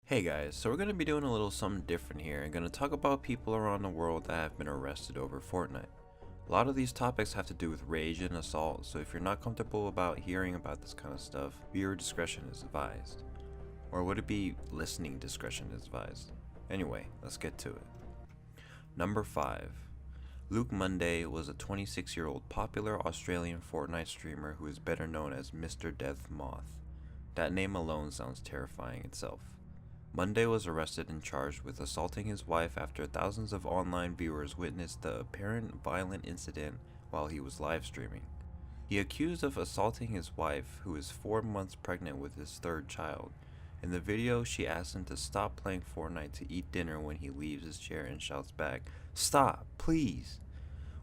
Hey guys, so we're going to be doing a little something different here and going to talk about people around the world that have been arrested over Fortnite. A lot of these topics have to do with rage and assault, so if you're not comfortable about hearing about this kind of stuff, viewer discretion is advised. Or would it be listening discretion is advised? Anyway, let's get to it. Number 5. Luke Monday was a 26-year-old popular Australian Fortnite streamer who is better known as Mr. Death Moth. That name alone sounds terrifying itself. Monday was arrested and charged with assaulting his wife after thousands of online viewers witnessed the apparent violent incident while he was live streaming. He accused of assaulting his wife, who is 4 months pregnant with his third child. In the video, she asks him to stop playing Fortnite to eat dinner when he leaves his chair and shouts back, "Stop, please!"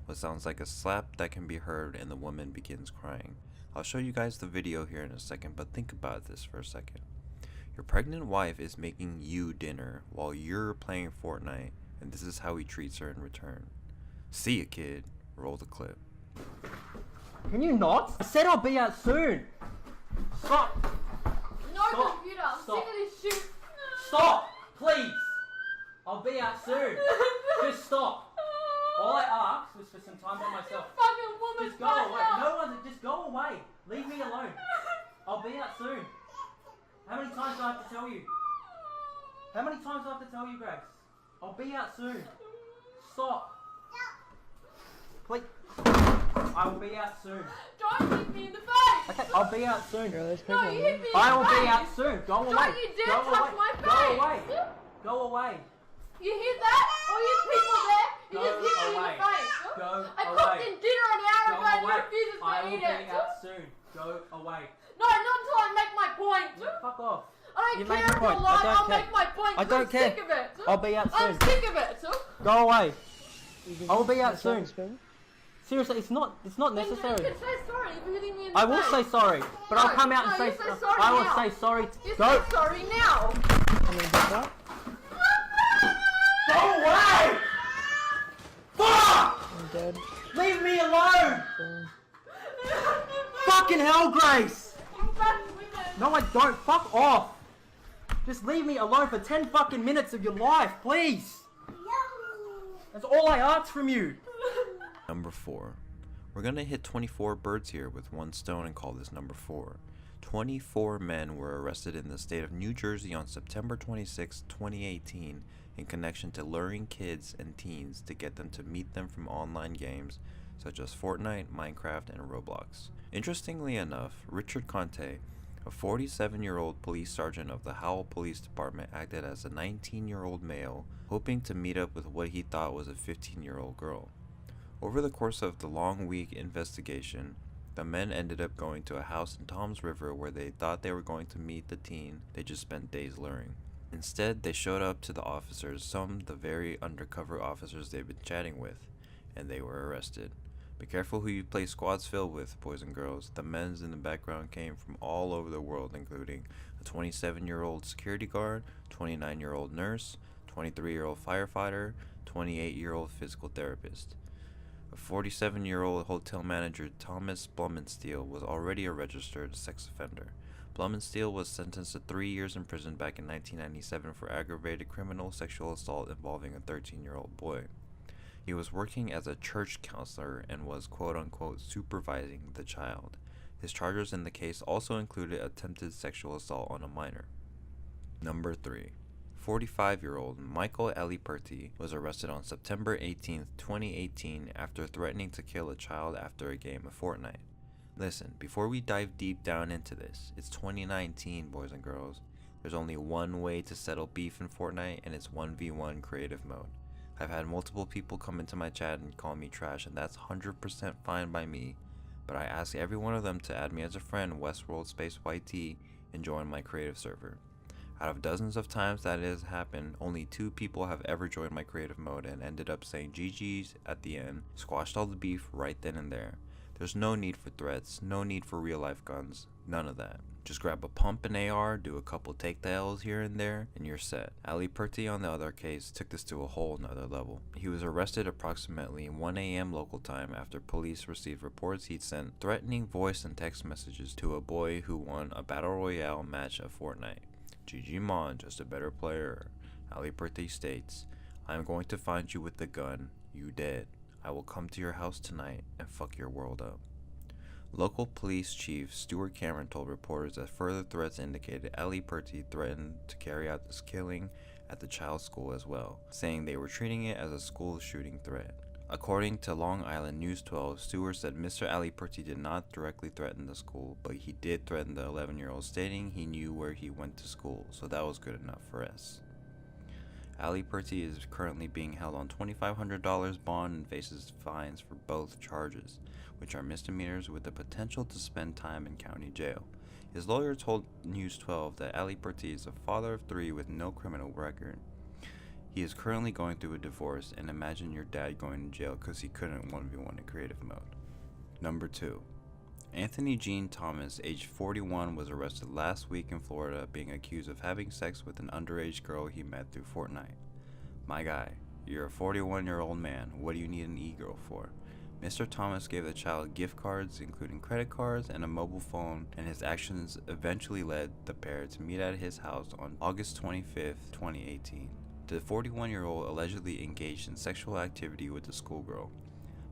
What sounds like a slap that can be heard, and the woman begins crying. I'll show you guys the video here in a second, but think about this for a second. Your pregnant wife is making you dinner while you're playing Fortnite, and this is how he treats her in return. See ya, kid. Roll the clip. Can you not? I said I'll be out soon. Stop. No Stop. computer. I'm Stop. sick of this shit. Stop, please. I'll be out soon. Just stop. All I asked was for some time by myself. Fucking woman. Just go away. No one. Just go away. Leave me alone. I'll be out soon. How many times do I have to tell you? How many times do I have to tell you, Grace? I'll be out soon. Stop. Please. I will be out soon. Don't hit me in the face. Okay, I'll be out soon. No, you hit me in the I will face. be out soon. Go away. Don't you dare Go touch away. my Go face. away. Go away. You hear that? All you people there, you Go just hit me away. in the face. Go I away. cooked in dinner an hour Go ago and you away. refuses to I will eat be it. out soon. Go away. No, not until I make my point. Fuck off. I You don't made care your if you're point. lying, I don't I'll care. make my point. I don't I'm care. sick of it. I'll be out I'm soon. sick of it. Go away. I will be out soon. Seriously, it's not Then you necessary. can say sorry for hitting me in the I will face. say sorry, but I'll come out and No, say you say sorry I will now. say sorry. You Go. say sorry now. Go away! Fuck! I'm dead. Leave me alone! Fucking hell, Grace! You bad women. No, I don't. Fuck off. Just leave me alone for 10 fucking minutes of your life, please. That's all I ask from you. Number 4. We're going to hit 24 birds here with one stone and call this number 4. 24 men were arrested in the state of New Jersey on September 26, 2018 in connection to luring kids and teens to get them to meet them from online games such as Fortnite, Minecraft, and Roblox. Interestingly enough, Richard Conte, a 47-year-old police sergeant of the Howell Police Department, acted as a 19-year-old male hoping to meet up with what he thought was a 15-year-old girl. Over the course of the long week investigation, the men ended up going to a house in Toms River where they thought they were going to meet the teen they just spent days luring. Instead, they showed up to the officers, some the very undercover officers they've been chatting with, and they were arrested. Be careful who you play squads filled with, boys and girls. The men's in the background came from all over the world, including a 27-year-old security guard, 29-year-old nurse, 23-year-old firefighter, 28-year-old physical therapist. A 47-year-old hotel manager, Thomas Blumensteel, was already a registered sex offender. Blumensteel was sentenced to 3 years in prison back in 1997 for aggravated criminal sexual assault involving a 13-year-old boy. He was working as a church counselor and was quote-unquote supervising the child. His charges in the case also included attempted sexual assault on a minor. Number 3. 45-year-old Michael Aliperti was arrested on September 18, 2018 after threatening to kill a child after a game of Fortnite. Listen, before we dive deep down into this, it's 2019, boys and girls. There's only one way to settle beef in Fortnite, and it's 1v1 creative mode. I've had multiple people come into my chat and call me trash, and that's 100% fine by me, but I ask every one of them to add me as a friend, WestWorld space YT, and join my creative server. Out of dozens of times that it has happened, only 2 people have ever joined my creative mode and ended up saying GG's at the end, squashed all the beef right then and there. There's no need for threats, no need for real life guns, none of that. Just grab a pump and AR, do a couple take the L's here and there, and you're set. Ali Purti on the other case took this to a whole nother level. He was arrested approximately 1 a.m. local time after police received reports he'd sent threatening voice and text messages to a boy who won a battle royale match of Fortnite. GG Mon, just a better player. Ali Purty states, I am going to find you with the gun. You dead. I will come to your house tonight and fuck your world up. Local police chief Stuart Cameron told reporters that further threats indicated Ali Purty threatened to carry out this killing at the child's school as well, saying they were treating it as a school shooting threat. According to Long Island News 12, Stewart said Mr. Ali Purty did not directly threaten the school, but he did threaten the 11-year-old, stating he knew where he went to school, so that was good enough for us. Ali Purty is currently being held on $2,500 bond and faces fines for both charges, which are misdemeanors with the potential to spend time in county jail. His lawyer told News 12 that Ali Purty is a father of 3 with no criminal record. He is currently going through a divorce, and imagine your dad going to jail because he couldn't 1v1 in creative mode. Number 2. Anthony Gene Thomas, age 41, was arrested last week in Florida being accused of having sex with an underage girl he met through Fortnite. My guy, you're a 41-year-old man, what do you need an e-girl for? Mr. Thomas gave the child gift cards, including credit cards and a mobile phone, and his actions eventually led the pair to meet at his house on August 25, 2018. The 41-year-old allegedly engaged in sexual activity with the schoolgirl.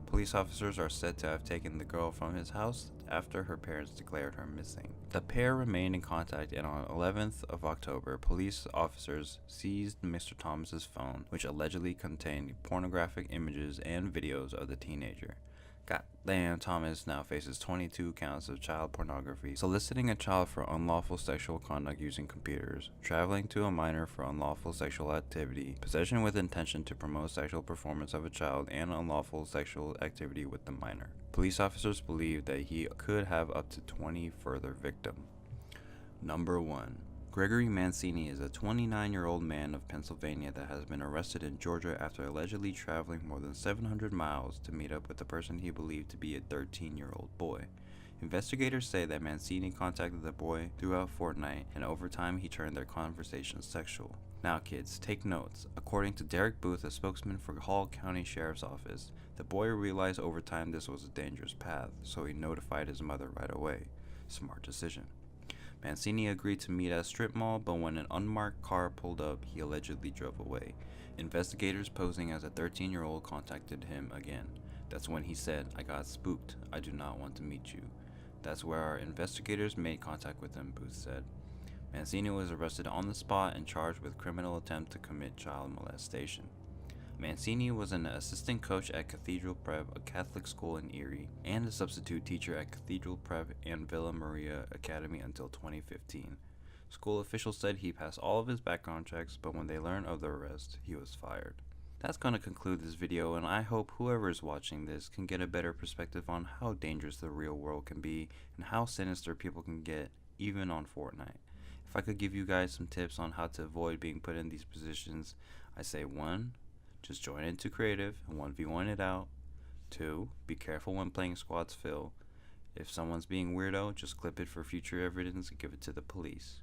Police officers are said to have taken the girl from his house after her parents declared her missing. The pair remained in contact, and on 11th of October, police officers seized Mr. Thomas's phone, which allegedly contained pornographic images and videos of the teenager. Goddamn, Thomas now faces 22 counts of child pornography, soliciting a child for unlawful sexual conduct using computers, traveling to a minor for unlawful sexual activity, possession with intention to promote sexual performance of a child, and unlawful sexual activity with the minor. Police officers believe that he could have up to 20 further victims. Number 1. Gregory Mancini is a 29-year-old man of Pennsylvania that has been arrested in Georgia after allegedly traveling more than 700 miles to meet up with a person he believed to be a 13-year-old boy. Investigators say that Mancini contacted the boy throughout Fortnite, and over time he turned their conversation sexual. Now kids, take notes. According to Derek Booth, a spokesman for Hall County Sheriff's Office, the boy realized over time this was a dangerous path, so he notified his mother right away. Smart decision. Mancini agreed to meet at a strip mall, but when an unmarked car pulled up, he allegedly drove away. Investigators posing as a 13-year-old contacted him again. That's when he said, I got spooked. I do not want to meet you. That's where our investigators made contact with him, Booth said. Mancini was arrested on the spot and charged with criminal attempt to commit child molestation. Mancini was an assistant coach at Cathedral Prep, a Catholic school in Erie, and a substitute teacher at Cathedral Prep and Villa Maria Academy until 2015. School officials said he passed all of his background checks, but when they learned of the arrest, he was fired. That's going to conclude this video, and I hope whoever is watching this can get a better perspective on how dangerous the real world can be and how sinister people can get, even on Fortnite. If I could give you guys some tips on how to avoid being put in these positions, I say 1. Just join into creative and 1v1 it out. 2. Be careful when playing squads fill. If someone's being weirdo, just clip it for future evidence and give it to the police.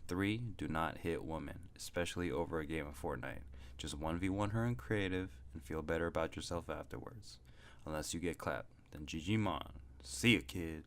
3. Do not hit women, especially over a game of Fortnite. Just 1v1 her in creative and feel better about yourself afterwards. Unless you get clapped, then GG Mon. See ya, kid.